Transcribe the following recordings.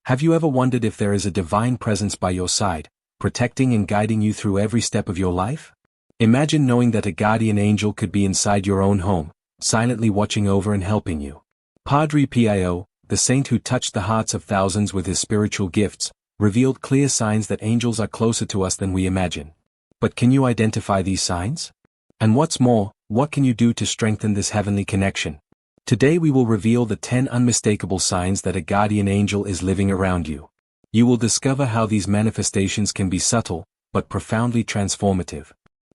Have you ever wondered if there is a divine presence by your side, protecting and guiding you through every step of your life? Imagine knowing that a guardian angel could be inside your own home, silently watching over and helping you. Padre Pio, the saint who touched the hearts of thousands with his spiritual gifts, revealed clear signs that angels are closer to us than we imagine. But can you identify these signs? And what's more, what can you do to strengthen this heavenly connection? Today we will reveal the 10 unmistakable signs that a guardian angel is living around you. You will discover how these manifestations can be subtle, but profoundly transformative.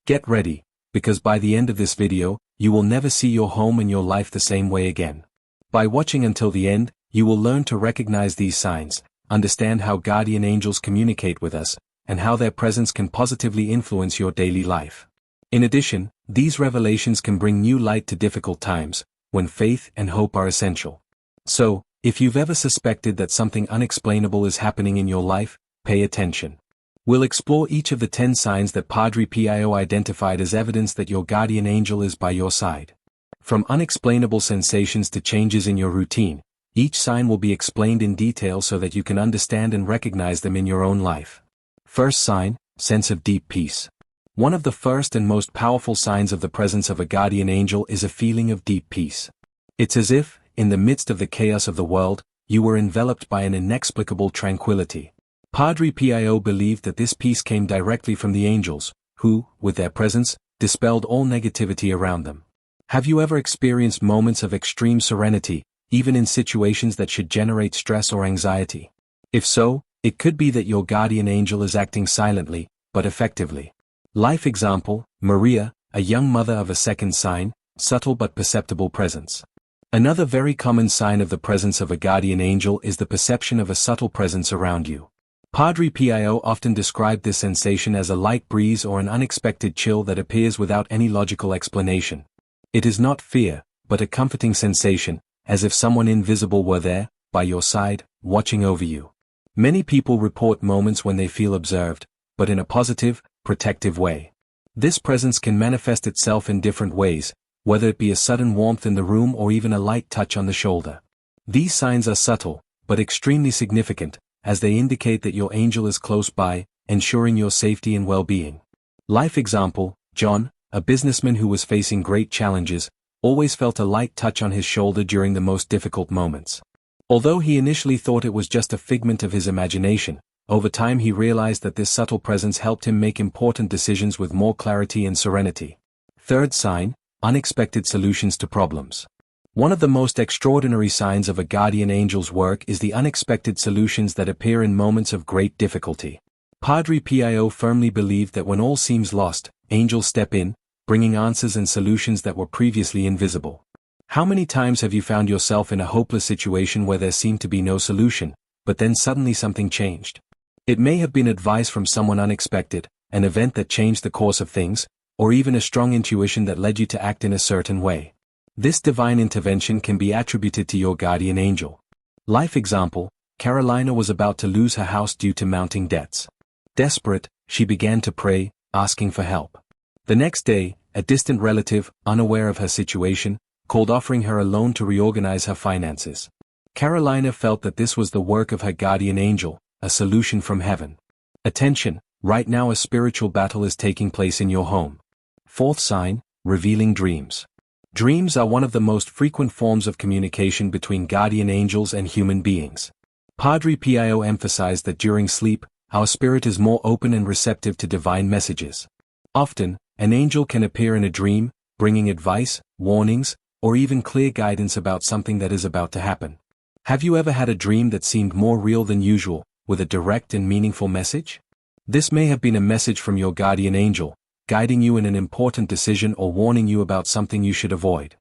Get ready, because by the end of this video, you will never see your home and your life the same way again. By watching until the end, you will learn to recognize these signs, understand how guardian angels communicate with us, and how their presence can positively influence your daily life. In addition, these revelations can bring new light to difficult times, when faith and hope are essential. So, if you've ever suspected that something unexplainable is happening in your life, pay attention. We'll explore each of the 10 signs that Padre Pio identified as evidence that your guardian angel is by your side. From unexplainable sensations to changes in your routine, each sign will be explained in detail so that you can understand and recognize them in your own life. First sign, sense of deep peace. One of the first and most powerful signs of the presence of a guardian angel is a feeling of deep peace. It's as if, in the midst of the chaos of the world, you were enveloped by an inexplicable tranquility. Padre Pio believed that this peace came directly from the angels, who, with their presence, dispelled all negativity around them. Have you ever experienced moments of extreme serenity, even in situations that should generate stress or anxiety? If so, it could be that your guardian angel is acting silently, but effectively. Life example, Maria, a young mother of a second sign, subtle but perceptible presence. Another very common sign of the presence of a guardian angel is the perception of a subtle presence around you. Padre Pio often described this sensation as a light breeze or an unexpected chill that appears without any logical explanation. It is not fear, but a comforting sensation, as if someone invisible were there, by your side, watching over you. Many people report moments when they feel observed, but in a positive, protective way. This presence can manifest itself in different ways, whether it be a sudden warmth in the room or even a light touch on the shoulder. These signs are subtle, but extremely significant, as they indicate that your angel is close by, ensuring your safety and well-being. Life example, John, a businessman who was facing great challenges, always felt a light touch on his shoulder during the most difficult moments. Although he initially thought it was just a figment of his imagination, over time he realized that this subtle presence helped him make important decisions with more clarity and serenity. Third sign, unexpected solutions to problems. One of the most extraordinary signs of a guardian angel's work is the unexpected solutions that appear in moments of great difficulty. Padre Pio firmly believed that when all seems lost, angels step in, bringing answers and solutions that were previously invisible. How many times have you found yourself in a hopeless situation where there seemed to be no solution, but then suddenly something changed? It may have been advice from someone unexpected, an event that changed the course of things, or even a strong intuition that led you to act in a certain way. This divine intervention can be attributed to your guardian angel. Life example, Carolina was about to lose her house due to mounting debts. Desperate, she began to pray, asking for help. The next day, a distant relative, unaware of her situation, called offering her a loan to reorganize her finances. Carolina felt that this was the work of her guardian angel, a solution from heaven. Attention, right now a spiritual battle is taking place in your home. Fourth sign, revealing dreams. Dreams are one of the most frequent forms of communication between guardian angels and human beings. Padre Pio emphasized that during sleep, our spirit is more open and receptive to divine messages. Often, an angel can appear in a dream, bringing advice, warnings, or even clear guidance about something that is about to happen. Have you ever had a dream that seemed more real than usual, with a direct and meaningful message? This may have been a message from your guardian angel, guiding you in an important decision or warning you about something you should avoid.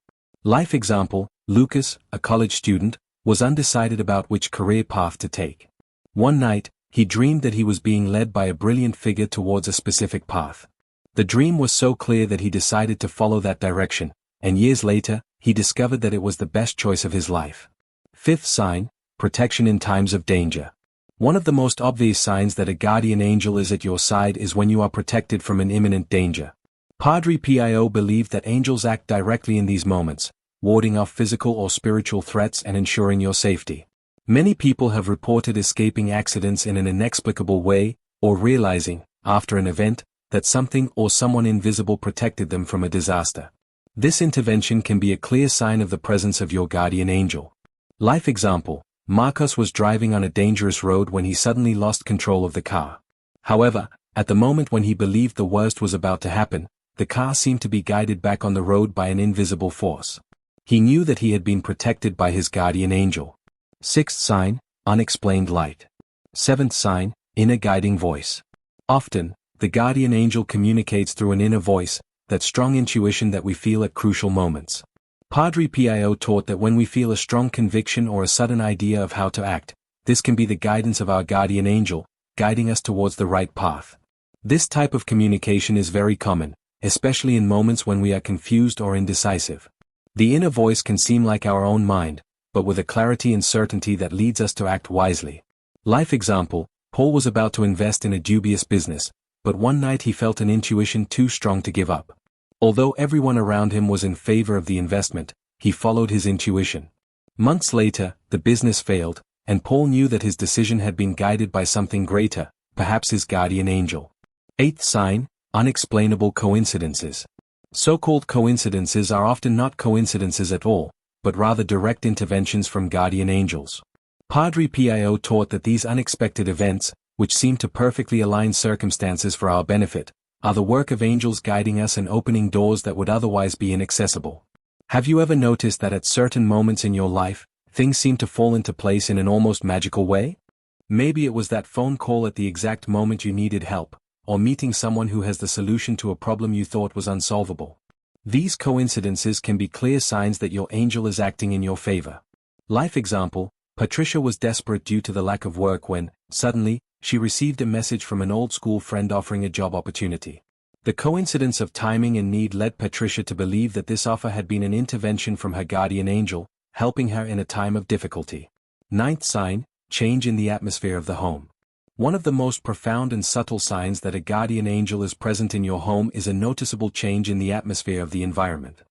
Life example, Lucas, a college student, was undecided about which career path to take. One night, he dreamed that he was being led by a brilliant figure towards a specific path. The dream was so clear that he decided to follow that direction, and years later, he discovered that it was the best choice of his life. Fifth sign, protection in times of danger. One of the most obvious signs that a guardian angel is at your side is when you are protected from an imminent danger. Padre Pio believed that angels act directly in these moments, warding off physical or spiritual threats and ensuring your safety. Many people have reported escaping accidents in an inexplicable way, or realizing, after an event, that something or someone invisible protected them from a disaster. This intervention can be a clear sign of the presence of your guardian angel. Life example: Marcos was driving on a dangerous road when he suddenly lost control of the car. However, at the moment when he believed the worst was about to happen, the car seemed to be guided back on the road by an invisible force. He knew that he had been protected by his guardian angel. Sixth sign: unexplained light. Seventh sign: inner guiding voice. Often, the guardian angel communicates through an inner voice, that strong intuition that we feel at crucial moments. Padre Pio taught that when we feel a strong conviction or a sudden idea of how to act, this can be the guidance of our guardian angel, guiding us towards the right path. This type of communication is very common, especially in moments when we are confused or indecisive. The inner voice can seem like our own mind, but with a clarity and certainty that leads us to act wisely. Life example: Paul was about to invest in a dubious business, but one night he felt an intuition too strong to give up. Although everyone around him was in favor of the investment, he followed his intuition. Months later, the business failed, and Paul knew that his decision had been guided by something greater, perhaps his guardian angel. Eighth sign: unexplainable coincidences. So-called coincidences are often not coincidences at all, but rather direct interventions from guardian angels. Padre Pio taught that these unexpected events, which seem to perfectly align circumstances for our benefit, are the work of angels guiding us and opening doors that would otherwise be inaccessible. Have you ever noticed that at certain moments in your life, things seem to fall into place in an almost magical way? Maybe it was that phone call at the exact moment you needed help, or meeting someone who has the solution to a problem you thought was unsolvable. These coincidences can be clear signs that your angel is acting in your favor. Life example: Patricia was desperate due to the lack of work when, suddenly, she received a message from an old school friend offering a job opportunity. The coincidence of timing and need led Patricia to believe that this offer had been an intervention from her guardian angel, helping her in a time of difficulty. Ninth sign: change in the atmosphere of the home. One of the most profound and subtle signs that a guardian angel is present in your home is a noticeable change in the atmosphere of the environment.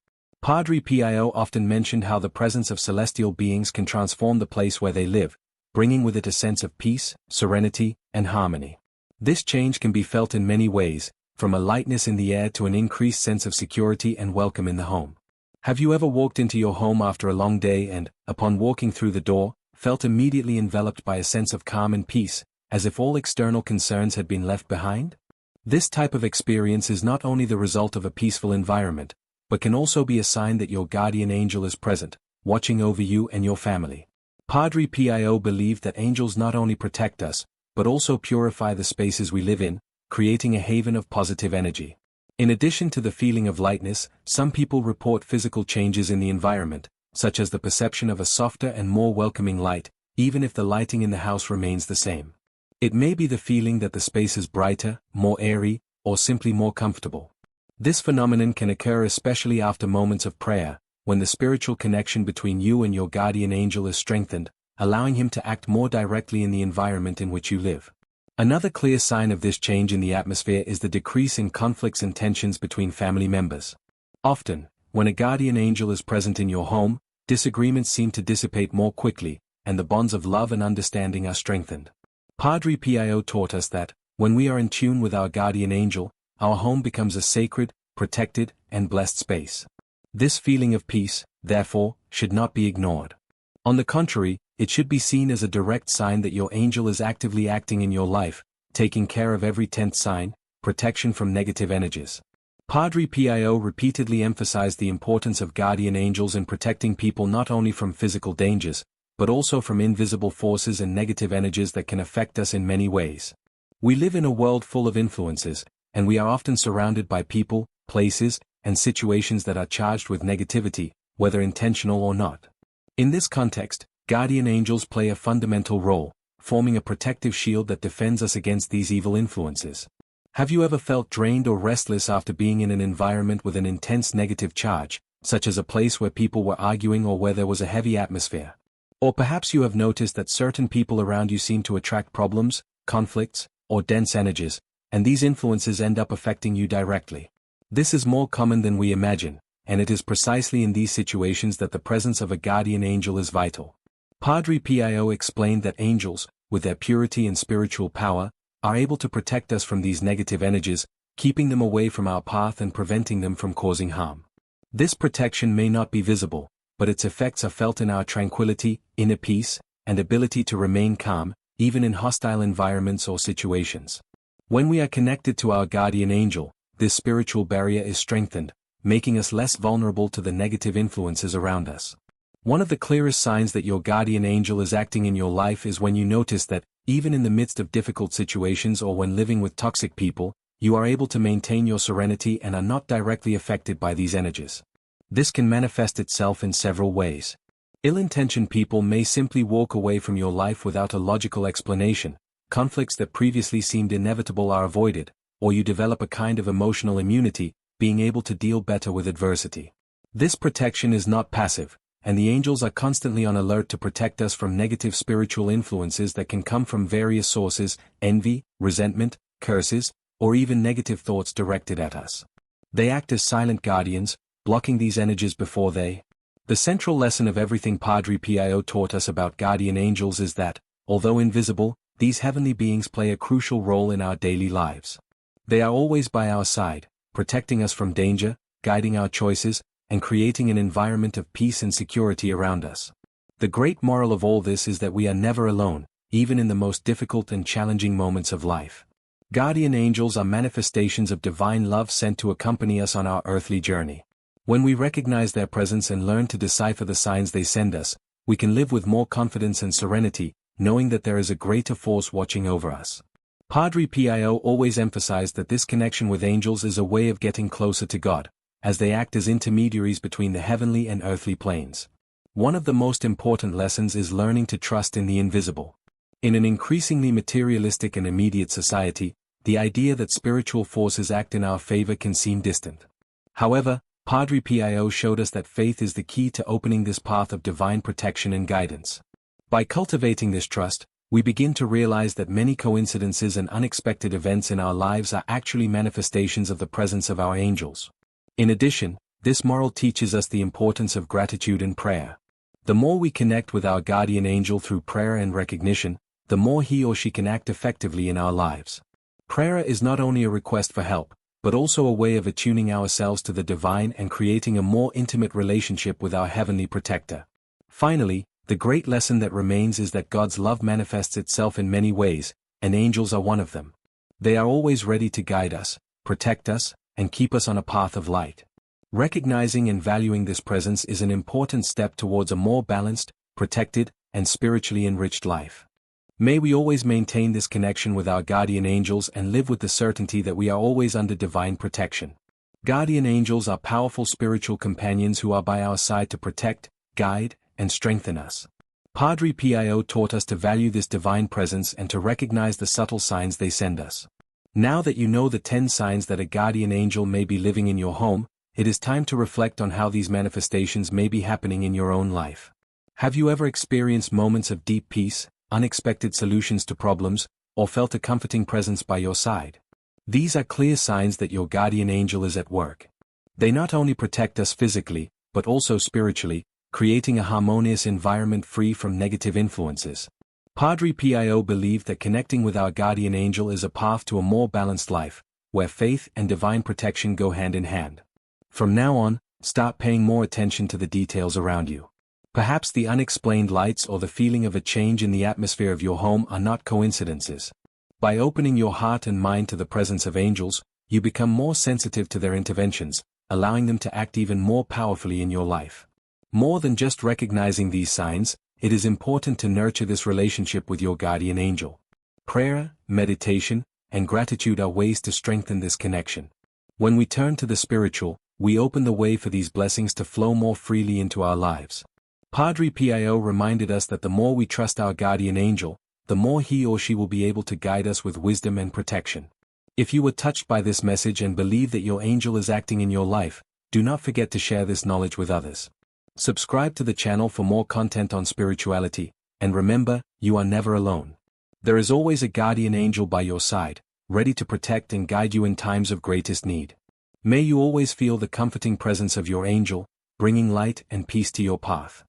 Padre Pio often mentioned how the presence of celestial beings can transform the place where they live, bringing with it a sense of peace, serenity, and harmony. This change can be felt in many ways, from a lightness in the air to an increased sense of security and welcome in the home. Have you ever walked into your home after a long day and, upon walking through the door, felt immediately enveloped by a sense of calm and peace, as if all external concerns had been left behind? This type of experience is not only the result of a peaceful environment, but can also be a sign that your guardian angel is present, watching over you and your family. Padre Pio believed that angels not only protect us, but also purify the spaces we live in, creating a haven of positive energy. In addition to the feeling of lightness, some people report physical changes in the environment, such as the perception of a softer and more welcoming light, even if the lighting in the house remains the same. It may be the feeling that the space is brighter, more airy, or simply more comfortable. This phenomenon can occur especially after moments of prayer, when the spiritual connection between you and your guardian angel is strengthened, allowing him to act more directly in the environment in which you live. Another clear sign of this change in the atmosphere is the decrease in conflicts and tensions between family members. Often, when a guardian angel is present in your home, disagreements seem to dissipate more quickly, and the bonds of love and understanding are strengthened. Padre Pio taught us that, when we are in tune with our guardian angel, our home becomes a sacred, protected, and blessed space. This feeling of peace, therefore, should not be ignored. On the contrary, it should be seen as a direct sign that your angel is actively acting in your life, taking care of every tenth sign, protection from negative energies. Padre Pio repeatedly emphasized the importance of guardian angels in protecting people not only from physical dangers, but also from invisible forces and negative energies that can affect us in many ways. We live in a world full of influences, and we are often surrounded by people, places, and situations that are charged with negativity, whether intentional or not. In this context, guardian angels play a fundamental role, forming a protective shield that defends us against these evil influences. Have you ever felt drained or restless after being in an environment with an intense negative charge, such as a place where people were arguing or where there was a heavy atmosphere? Or perhaps you have noticed that certain people around you seem to attract problems, conflicts, or dense energies, and these influences end up affecting you directly. This is more common than we imagine, and it is precisely in these situations that the presence of a guardian angel is vital. Padre Pio explained that angels, with their purity and spiritual power, are able to protect us from these negative energies, keeping them away from our path and preventing them from causing harm. This protection may not be visible, but its effects are felt in our tranquility, inner peace, and ability to remain calm, even in hostile environments or situations. When we are connected to our guardian angel, this spiritual barrier is strengthened, making us less vulnerable to the negative influences around us. One of the clearest signs that your guardian angel is acting in your life is when you notice that, even in the midst of difficult situations or when living with toxic people, you are able to maintain your serenity and are not directly affected by these energies. This can manifest itself in several ways. Ill-intentioned people may simply walk away from your life without a logical explanation, conflicts that previously seemed inevitable are avoided, or you develop a kind of emotional immunity, being able to deal better with adversity. This protection is not passive, and the angels are constantly on alert to protect us from negative spiritual influences that can come from various sources: envy, resentment, curses, or even negative thoughts directed at us. They act as silent guardians, blocking these energies before they. The central lesson of everything Padre Pio taught us about guardian angels is that, although invisible, these heavenly beings play a crucial role in our daily lives. They are always by our side, protecting us from danger, guiding our choices, and creating an environment of peace and security around us. The great moral of all this is that we are never alone, even in the most difficult and challenging moments of life. Guardian angels are manifestations of divine love sent to accompany us on our earthly journey. When we recognize their presence and learn to decipher the signs they send us, we can live with more confidence and serenity, knowing that there is a greater force watching over us. Padre Pio always emphasized that this connection with angels is a way of getting closer to God, as they act as intermediaries between the heavenly and earthly planes. One of the most important lessons is learning to trust in the invisible. In an increasingly materialistic and immediate society, the idea that spiritual forces act in our favor can seem distant. However, Padre Pio showed us that faith is the key to opening this path of divine protection and guidance. By cultivating this trust, we begin to realize that many coincidences and unexpected events in our lives are actually manifestations of the presence of our angels. In addition, this moral teaches us the importance of gratitude and prayer. The more we connect with our guardian angel through prayer and recognition, the more he or she can act effectively in our lives. Prayer is not only a request for help, but also a way of attuning ourselves to the divine and creating a more intimate relationship with our heavenly protector. Finally, the great lesson that remains is that God's love manifests itself in many ways, and angels are one of them. They are always ready to guide us, protect us, and keep us on a path of light. Recognizing and valuing this presence is an important step towards a more balanced, protected, and spiritually enriched life. May we always maintain this connection with our guardian angels and live with the certainty that we are always under divine protection. Guardian angels are powerful spiritual companions who are by our side to protect, guide, and strengthen us. Padre Pio taught us to value this divine presence and to recognize the subtle signs they send us. Now that you know the 10 signs that a guardian angel may be living in your home, it is time to reflect on how these manifestations may be happening in your own life. Have you ever experienced moments of deep peace, unexpected solutions to problems, or felt a comforting presence by your side? These are clear signs that your guardian angel is at work. They not only protect us physically, but also spiritually, creating a harmonious environment free from negative influences. Padre Pio believed that connecting with our guardian angel is a path to a more balanced life, where faith and divine protection go hand in hand. From now on, start paying more attention to the details around you. Perhaps the unexplained lights or the feeling of a change in the atmosphere of your home are not coincidences. By opening your heart and mind to the presence of angels, you become more sensitive to their interventions, allowing them to act even more powerfully in your life. More than just recognizing these signs, it is important to nurture this relationship with your guardian angel. Prayer, meditation, and gratitude are ways to strengthen this connection. When we turn to the spiritual, we open the way for these blessings to flow more freely into our lives. Padre Pio reminded us that the more we trust our guardian angel, the more he or she will be able to guide us with wisdom and protection. If you were touched by this message and believe that your angel is acting in your life, do not forget to share this knowledge with others. Subscribe to the channel for more content on spirituality, and remember, you are never alone. There is always a guardian angel by your side, ready to protect and guide you in times of greatest need. May you always feel the comforting presence of your angel, bringing light and peace to your path.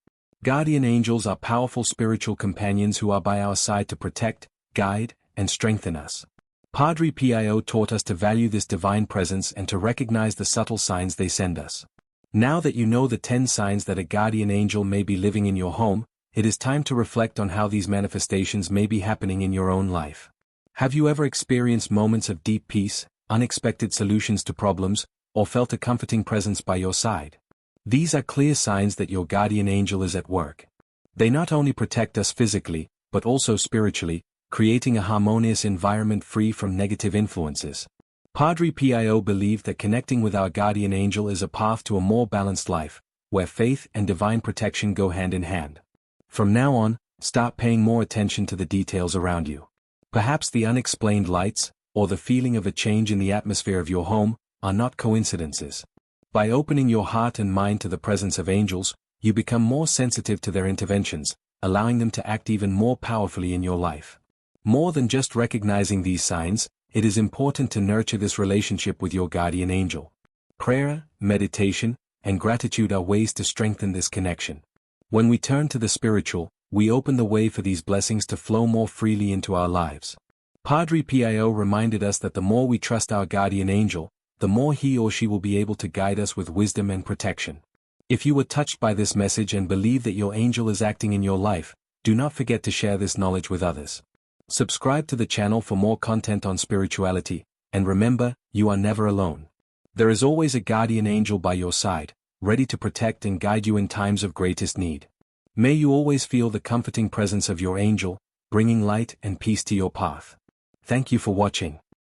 Guardian angels are powerful spiritual companions who are by our side to protect, guide, and strengthen us. Padre Pio taught us to value this divine presence and to recognize the subtle signs they send us. Now that you know the 10 signs that a guardian angel may be living in your home, it is time to reflect on how these manifestations may be happening in your own life. Have you ever experienced moments of deep peace, unexpected solutions to problems, or felt a comforting presence by your side? These are clear signs that your guardian angel is at work. They not only protect us physically, but also spiritually, creating a harmonious environment free from negative influences. Padre Pio believed that connecting with our guardian angel is a path to a more balanced life, where faith and divine protection go hand in hand. From now on, start paying more attention to the details around you. Perhaps the unexplained lights, or the feeling of a change in the atmosphere of your home, are not coincidences. By opening your heart and mind to the presence of angels, you become more sensitive to their interventions, allowing them to act even more powerfully in your life. More than just recognizing these signs, it is important to nurture this relationship with your guardian angel. Prayer, meditation, and gratitude are ways to strengthen this connection. When we turn to the spiritual, we open the way for these blessings to flow more freely into our lives. Padre Pio reminded us that the more we trust our guardian angel, the more he or she will be able to guide us with wisdom and protection. If you were touched by this message and believe that your angel is acting in your life, do not forget to share this knowledge with others. Subscribe to the channel for more content on spirituality, and remember, you are never alone. There is always a guardian angel by your side, ready to protect and guide you in times of greatest need. May you always feel the comforting presence of your angel, bringing light and peace to your path. Thank you for watching.